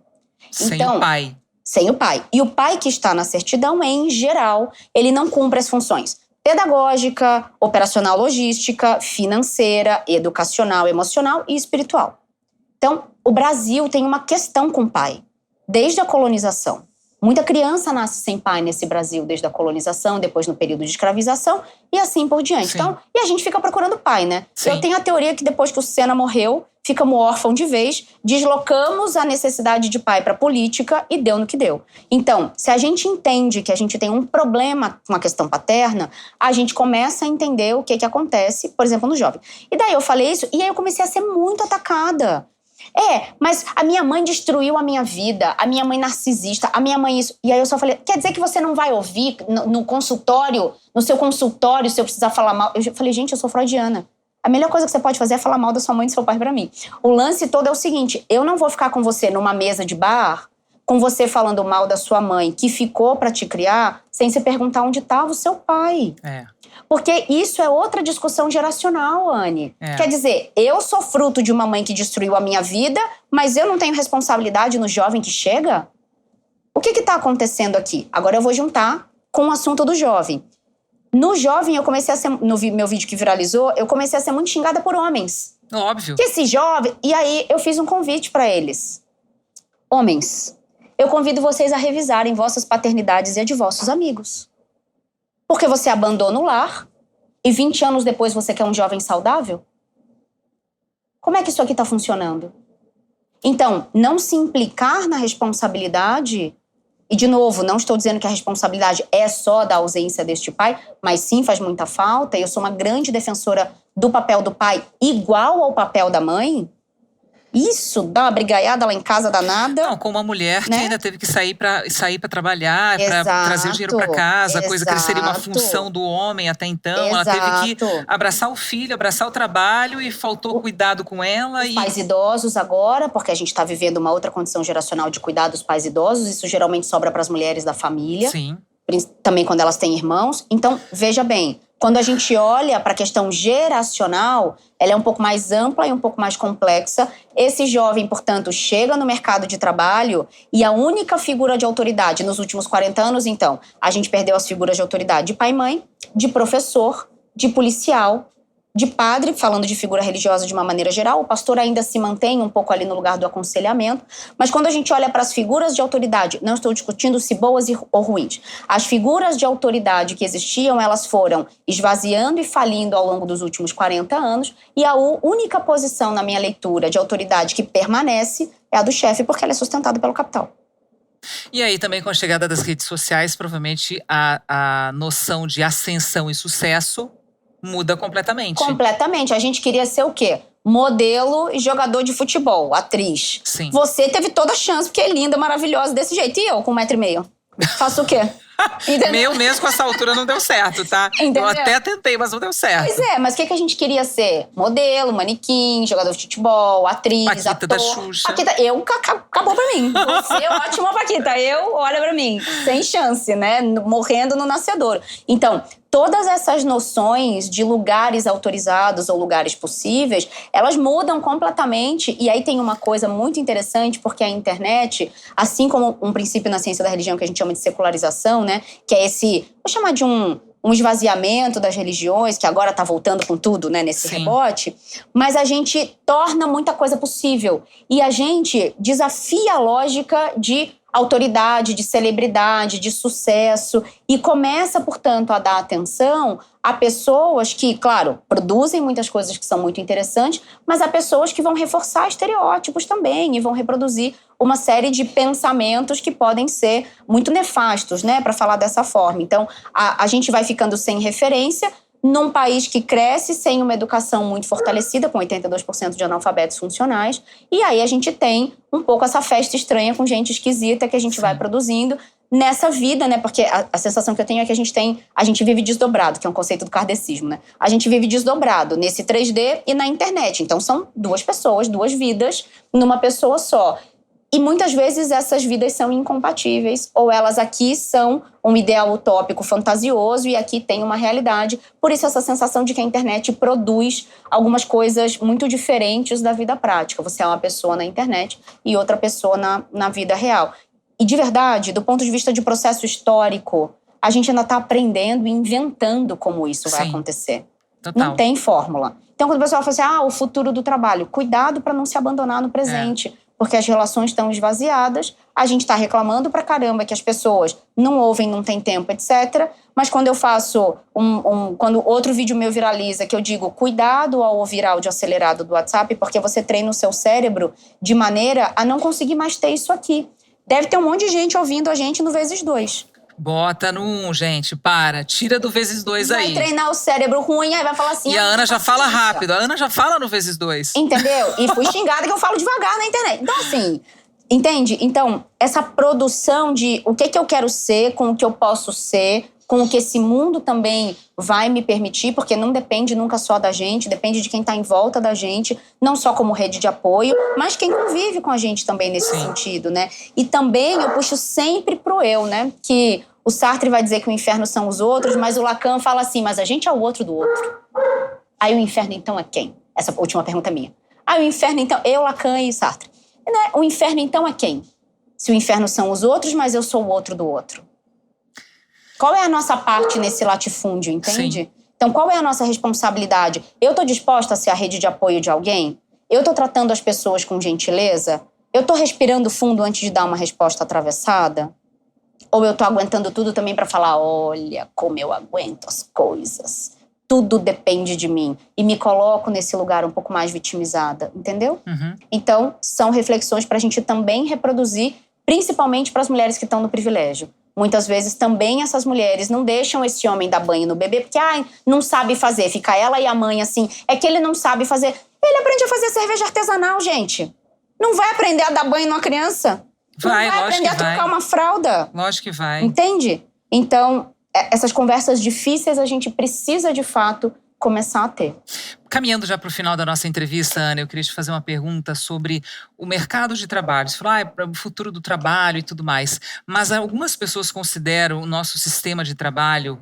Sem o pai. Sem o pai. E o pai que está na certidão, em geral, ele não cumpre as funções pedagógica, operacional logística, financeira, educacional, emocional e espiritual. Então, o Brasil tem uma questão com o pai, desde a colonização. Muita criança nasce sem pai nesse Brasil, desde a colonização, depois no período de escravização e assim por diante. Sim. Então, e a gente fica procurando pai, né? Sim. Eu tenho a teoria que depois que o Senna morreu, ficamos órfãos de vez, deslocamos a necessidade de pai para a política e deu no que deu. Então, se a gente entende que a gente tem um problema com a questão paterna, a gente começa a entender o que acontece, por exemplo, no jovem. E daí eu falei isso, e aí eu comecei a ser muito atacada. Mas a minha mãe destruiu a minha vida, a minha mãe narcisista, a minha mãe isso. E aí eu só falei, quer dizer que você não vai ouvir no consultório, no seu consultório, se eu precisar falar mal? Eu falei, gente, eu sou freudiana. A melhor coisa que você pode fazer é falar mal da sua mãe e do seu pai pra mim. O lance todo é o seguinte, eu não vou ficar com você numa mesa de bar, com você falando mal da sua mãe, que ficou pra te criar, sem se perguntar onde estava o seu pai. Porque isso é outra discussão geracional, Anne. Quer dizer, eu sou fruto de uma mãe que destruiu a minha vida, mas eu não tenho responsabilidade no jovem que chega? O que está acontecendo aqui? Agora eu vou juntar com o assunto do jovem. No jovem, eu comecei a ser... No meu vídeo que viralizou, eu comecei a ser muito xingada por homens. Óbvio. Que esse jovem... E aí, eu fiz um convite para eles. Homens, eu convido vocês a revisarem vossas paternidades e a de vossos amigos. Porque você abandona o lar e 20 anos depois você quer um jovem saudável? Como é que isso aqui está funcionando? Então, não se implicar na responsabilidade... E, de novo, não estou dizendo que a responsabilidade é só da ausência deste pai, mas sim faz muita falta. E eu sou uma grande defensora do papel do pai igual ao papel da mãe. Isso dá uma brigaiada lá em casa danada. Não, com uma mulher que né? ainda teve que sair pra trabalhar, para trazer o dinheiro para casa, coisa que seria uma função do homem até então. Ela teve que abraçar o filho, abraçar o trabalho e faltou cuidado com ela. Os pais idosos agora, porque a gente está vivendo uma outra condição geracional de cuidar dos pais idosos, isso geralmente sobra para as mulheres da família. Sim. Também quando elas têm irmãos. Então, veja bem, quando a gente olha para a questão geracional, ela é um pouco mais ampla e um pouco mais complexa. Esse jovem, portanto, chega no mercado de trabalho e a única figura de autoridade nos últimos 40 anos, então, a gente perdeu as figuras de autoridade de pai e mãe, de professor, de policial, de padre, falando de figura religiosa de uma maneira geral. O pastor ainda se mantém um pouco ali no lugar do aconselhamento. Mas quando a gente olha para as figuras de autoridade, não estou discutindo se boas ou ruins. As figuras de autoridade que existiam, elas foram esvaziando e falindo ao longo dos últimos 40 anos. E a única posição na minha leitura de autoridade que permanece é a do chefe, porque ela é sustentada pelo capital. E aí também com a chegada das redes sociais, provavelmente a noção de ascensão e sucesso muda completamente. Completamente. A gente queria ser o quê? Modelo e jogador de futebol, atriz. Sim. Você teve toda a chance, porque é linda, maravilhosa desse jeito. E eu, com 1,5 m? Faço o quê? Meu mesmo com essa altura não deu certo, tá? Entendeu? Eu até tentei, mas não deu certo. Pois é, mas o que a gente queria ser? Modelo, manequim, jogador de futebol, atriz, Paquita ator. da Xuxa. Paquita, acabou pra mim. Você é ótima, Paquita. Olha pra mim, sem chance, né? Morrendo no nascedouro. Então, todas essas noções de lugares autorizados ou lugares possíveis, elas mudam completamente. E aí tem uma coisa muito interessante, porque a internet, assim como um princípio na ciência da religião que a gente chama de secularização, né? Que é esse, vou chamar de um esvaziamento das religiões, que agora está voltando com tudo, né, nesse rebote, mas a gente torna muita coisa possível. E a gente desafia a lógica de autoridade, de celebridade, de sucesso. E começa, portanto, a dar atenção a pessoas que, claro, produzem muitas coisas que são muito interessantes, mas a pessoas que vão reforçar estereótipos também e vão reproduzir uma série de pensamentos que podem ser muito nefastos, né, para falar dessa forma. Então, a gente vai ficando sem referência num país que cresce sem uma educação muito fortalecida, com 82% de analfabetos funcionais, e aí a gente tem um pouco essa festa estranha com gente esquisita que a gente vai produzindo nessa vida, né? Porque a sensação que eu tenho é que a gente vive desdobrado, que é um conceito do kardecismo, né? A gente vive desdobrado nesse 3D e na internet. Então são duas pessoas, duas vidas numa pessoa só. E muitas vezes essas vidas são incompatíveis, ou elas aqui são um ideal utópico fantasioso e aqui tem uma realidade. Por isso essa sensação de que a internet produz algumas coisas muito diferentes da vida prática. Você é uma pessoa na internet e outra pessoa na vida real. E de verdade, do ponto de vista de processo histórico, a gente ainda está aprendendo e inventando como isso vai acontecer. Total. Não tem fórmula. Então quando o pessoal fala assim, o futuro do trabalho, cuidado para não se abandonar no presente. Porque as relações estão esvaziadas, a gente está reclamando pra caramba que as pessoas não ouvem, não tem tempo, etc. Mas quando eu faço quando outro vídeo meu viraliza, que eu digo, cuidado ao ouvir áudio acelerado do WhatsApp, porque você treina o seu cérebro de maneira a não conseguir mais ter isso aqui. Deve ter um monte de gente ouvindo a gente no vezes 2. Bota no 1, gente, tira do vezes 2 aí. Vai treinar o cérebro ruim, aí vai falar assim… E a Ana já fala rápido, a Ana já fala no vezes 2. Entendeu? E fui xingada que eu falo devagar na internet. Então assim, entende? Então, essa produção de o que eu quero ser, com o que eu posso ser, com o que esse mundo também vai me permitir, porque não depende nunca só da gente, depende de quem está em volta da gente, não só como rede de apoio, mas quem convive com a gente também nesse sentido, né? E também eu puxo sempre pro eu, né? Que o Sartre vai dizer que o inferno são os outros, mas o Lacan fala assim, mas a gente é o outro do outro. Aí o inferno então é quem? Essa última pergunta é minha. O inferno então… Eu, Lacan e Sartre. Né? O inferno então é quem? Se o inferno são os outros, mas eu sou o outro do outro. Qual é a nossa parte nesse latifúndio, entende? Sim. Então, qual é a nossa responsabilidade? Eu tô disposta a ser a rede de apoio de alguém? Eu tô tratando as pessoas com gentileza? Eu tô respirando fundo antes de dar uma resposta atravessada? Ou eu tô aguentando tudo também pra falar, olha como eu aguento as coisas. Tudo depende de mim. E me coloco nesse lugar um pouco mais vitimizada, entendeu? Uhum. Então, são reflexões pra gente também reproduzir, principalmente para as mulheres que estão no privilégio. Muitas vezes também essas mulheres não deixam esse homem dar banho no bebê porque, não sabe fazer. Fica ela e a mãe assim, é que ele não sabe fazer. Ele aprende a fazer cerveja artesanal, gente. Não vai aprender a dar banho numa criança. Vai, não vai aprender a trocar uma fralda. Lógico que vai. Entende? Então, essas conversas difíceis a gente precisa, de fato, começar a ter. Caminhando já para o final da nossa entrevista, Ana, eu queria te fazer uma pergunta sobre o mercado de trabalho. Você falou, para o futuro do trabalho e tudo mais. Mas algumas pessoas consideram o nosso sistema de trabalho,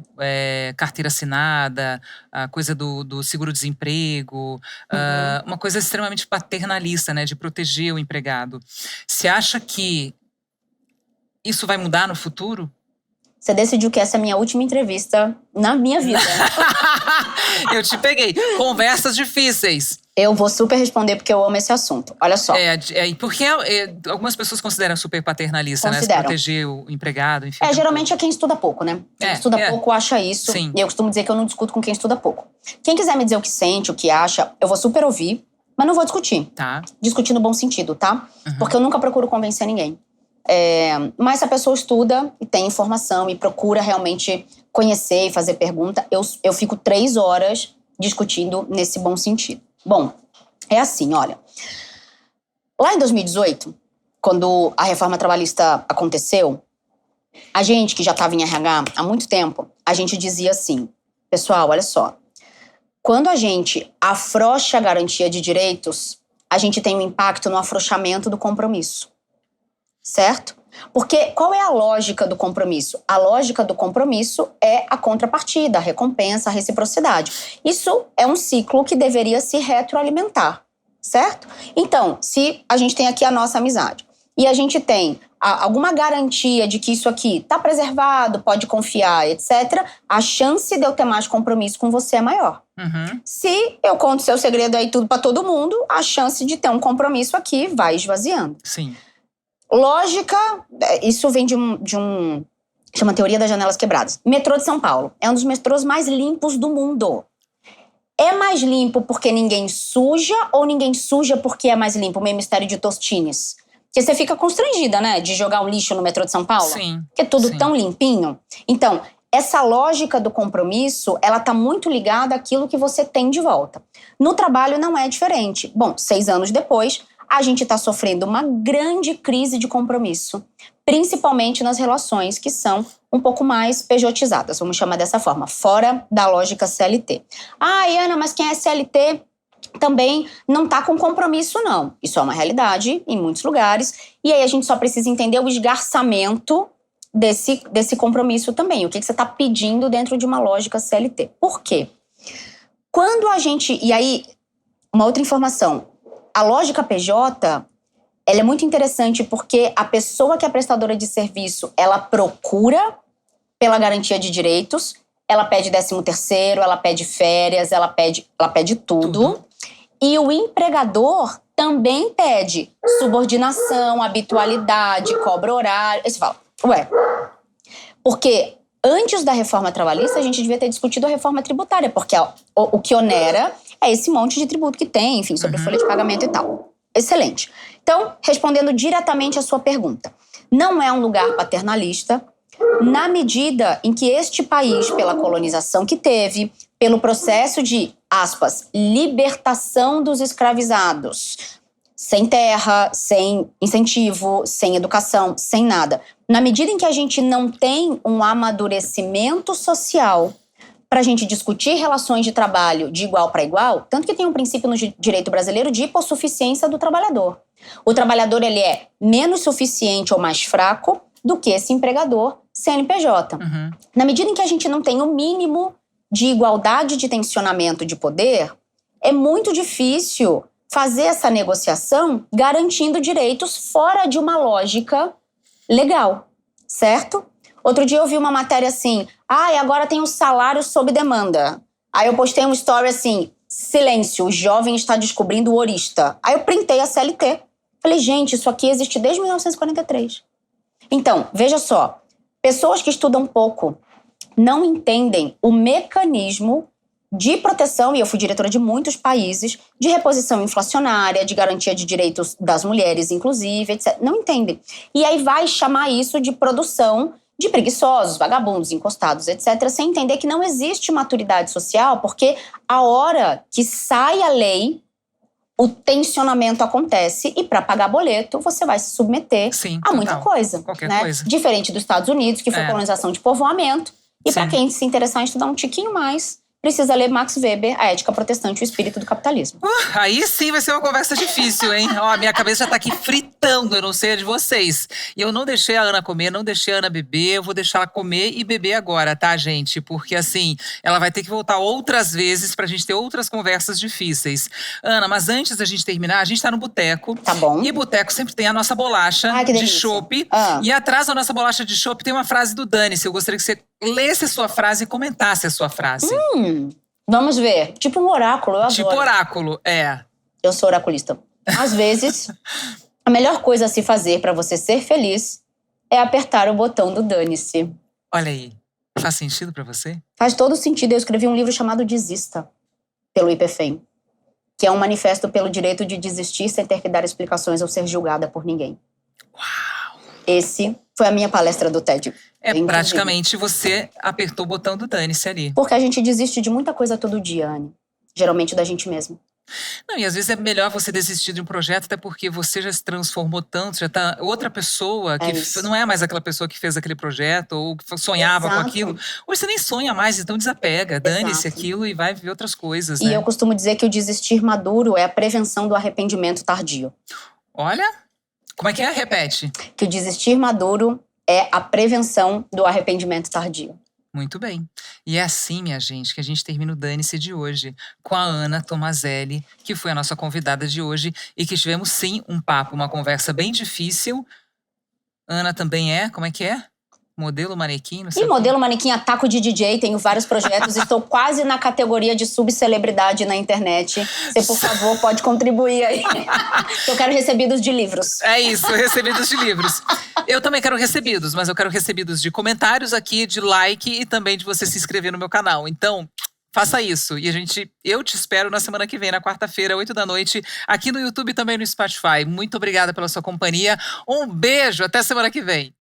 carteira assinada, a coisa do seguro-desemprego, uma coisa extremamente paternalista, né, de proteger o empregado. Você acha que isso vai mudar no futuro? Você decidiu que essa é a minha última entrevista na minha vida. Eu te peguei. Conversas difíceis. Eu vou super responder porque eu amo esse assunto. Olha só. Porque algumas pessoas consideram super paternalista, né? Proteger o empregado, enfim. Geralmente é quem estuda pouco, né? Quem estuda pouco acha isso. Sim. E eu costumo dizer que eu não discuto com quem estuda pouco. Quem quiser me dizer o que sente, o que acha, eu vou super ouvir, mas não vou discutir. Tá. Discutir no bom sentido, tá? Uhum. Porque eu nunca procuro convencer ninguém. Mas se a pessoa estuda e tem informação e procura realmente conhecer e fazer pergunta, eu fico 3 horas discutindo nesse bom sentido. Bom, é assim, olha. Lá em 2018, quando a reforma trabalhista aconteceu, a gente que já estava em RH há muito tempo, a gente dizia assim, pessoal, olha só, quando a gente afrouxa a garantia de direitos, a gente tem um impacto no afrouxamento do compromisso. Certo? Porque qual é a lógica do compromisso? A lógica do compromisso é a contrapartida, a recompensa, a reciprocidade. Isso é um ciclo que deveria se retroalimentar, certo? Então, se a gente tem aqui a nossa amizade e a gente tem alguma garantia de que isso aqui está preservado, pode confiar, etc., a chance de eu ter mais compromisso com você é maior. Uhum. Se eu conto seu segredo aí tudo para todo mundo, a chance de ter um compromisso aqui vai esvaziando. Sim. Lógica, isso vem chama Teoria das Janelas Quebradas. Metrô de São Paulo é um dos metrôs mais limpos do mundo. É mais limpo porque ninguém suja ou ninguém suja porque é mais limpo? Meio mistério de Tostines. Porque você fica constrangida, né, de jogar um lixo no metrô de São Paulo. Sim. Porque é tudo sim. tão limpinho. Então, essa lógica do compromisso, ela tá muito ligada àquilo que você tem de volta. No trabalho não é diferente. Bom, 6 anos depois, a gente tá sofrendo uma grande crise de compromisso. Principalmente nas relações que são um pouco mais pejotizadas, vamos chamar dessa forma, fora da lógica CLT. Ai, Ana, mas quem é CLT também não tá com compromisso, não. Isso é uma realidade em muitos lugares. E aí a gente só precisa entender o esgarçamento desse compromisso também. O que você tá pedindo dentro de uma lógica CLT. Por quê? Quando a gente... E aí, uma outra informação. A lógica PJ... ela é muito interessante porque a pessoa que é prestadora de serviço, ela procura pela garantia de direitos, ela pede 13º, ela pede férias, ela pede tudo. E o empregador também pede subordinação, habitualidade, cobra horário. Aí você fala, ué, porque antes da reforma trabalhista a gente devia ter discutido a reforma tributária, porque o que onera é esse monte de tributo que tem, enfim, sobre folha de pagamento e tal. Excelente. Então, respondendo diretamente à sua pergunta, não é um lugar paternalista, na medida em que este país, pela colonização que teve, pelo processo de, aspas, libertação dos escravizados, sem terra, sem incentivo, sem educação, sem nada. Na medida em que a gente não tem um amadurecimento social para a gente discutir relações de trabalho de igual para igual, tanto que tem um princípio no direito brasileiro de hipossuficiência do trabalhador. O trabalhador ele é menos suficiente ou mais fraco do que esse empregador CNPJ. Na medida em que a gente não tem o mínimo de igualdade de tensionamento de poder, é muito difícil fazer essa negociação garantindo direitos fora de uma lógica legal, certo? Outro dia eu vi uma matéria assim, e agora tem o salário sob demanda. Aí eu postei uma story assim, silêncio, o jovem está descobrindo o horista. Aí eu printei a CLT. Falei, gente, isso aqui existe desde 1943. Então, veja só, pessoas que estudam pouco não entendem o mecanismo de proteção, e eu fui diretora de muitos países, de reposição inflacionária, de garantia de direitos das mulheres, inclusive, etc. Não entendem. E aí vai chamar isso de produção de preguiçosos, vagabundos, encostados, etc., sem entender que não existe maturidade social, porque a hora que sai a lei, o tensionamento acontece e para pagar boleto você vai se submeter a muita coisa. Qualquer né? coisa. Diferente dos Estados Unidos, que foi colonização de povoamento. E para quem se interessar em estudar um tiquinho mais, precisa ler Max Weber, A Ética Protestante e o Espírito do Capitalismo. Aí sim vai ser uma conversa difícil, hein? Ó, minha cabeça já tá aqui fritando, eu não sei a de vocês. E eu não deixei a Ana comer, não deixei a Ana beber, eu vou deixar ela comer e beber agora, tá, gente? Porque assim, ela vai ter que voltar outras vezes pra gente ter outras conversas difíceis. Ana, mas antes da gente terminar, a gente tá no boteco. Tá bom. E boteco sempre tem a nossa bolacha de chopp. E atrás da nossa bolacha de chopp tem uma frase do Dani-se. Eu gostaria que você lesse a sua frase e comentasse a sua frase. Vamos ver. Tipo um oráculo, eu adoro. Tipo oráculo, é. Eu sou oraculista. Às vezes, a melhor coisa a se fazer pra você ser feliz é apertar o botão do dane-se. Olha aí. Faz sentido pra você? Faz todo sentido. Eu escrevi um livro chamado Desista, pelo IPFEM, que é um manifesto pelo direito de desistir sem ter que dar explicações ou ser julgada por ninguém. Uau! Esse foi a minha palestra do TED. Praticamente você apertou o botão do dane-se ali. Porque a gente desiste de muita coisa todo dia, Anne. Geralmente da gente mesmo. Não, e às vezes é melhor você desistir de um projeto, até porque você já se transformou tanto, já tá outra pessoa, que não é mais aquela pessoa que fez aquele projeto, ou que sonhava com aquilo. Hoje você nem sonha mais, então desapega, dane-se aquilo e vai ver outras coisas, né? E eu costumo dizer que o desistir maduro é a prevenção do arrependimento tardio. Olha, como é que é? Repete. Que o desistir maduro é a prevenção do arrependimento tardio. Muito bem. E é assim, minha gente, que a gente termina o Dane-se de hoje com a Ana Tomazelli, que foi a nossa convidada de hoje e que tivemos, sim, um papo, uma conversa bem difícil. Ana também é, como é que é? Modelo manequim, não sei E o quê. modelo manequim, ataco de DJ, tenho vários projetos. Estou quase na categoria de subcelebridade na internet. Você, por favor, pode contribuir aí. Eu quero recebidos de livros. É isso, recebidos de livros. Eu também quero recebidos, mas eu quero recebidos de comentários aqui, de like e também de você se inscrever no meu canal. Então, faça isso. E eu te espero na semana que vem, na quarta-feira, 8 da noite, aqui no YouTube e também no Spotify. Muito obrigada pela sua companhia. Um beijo, até semana que vem.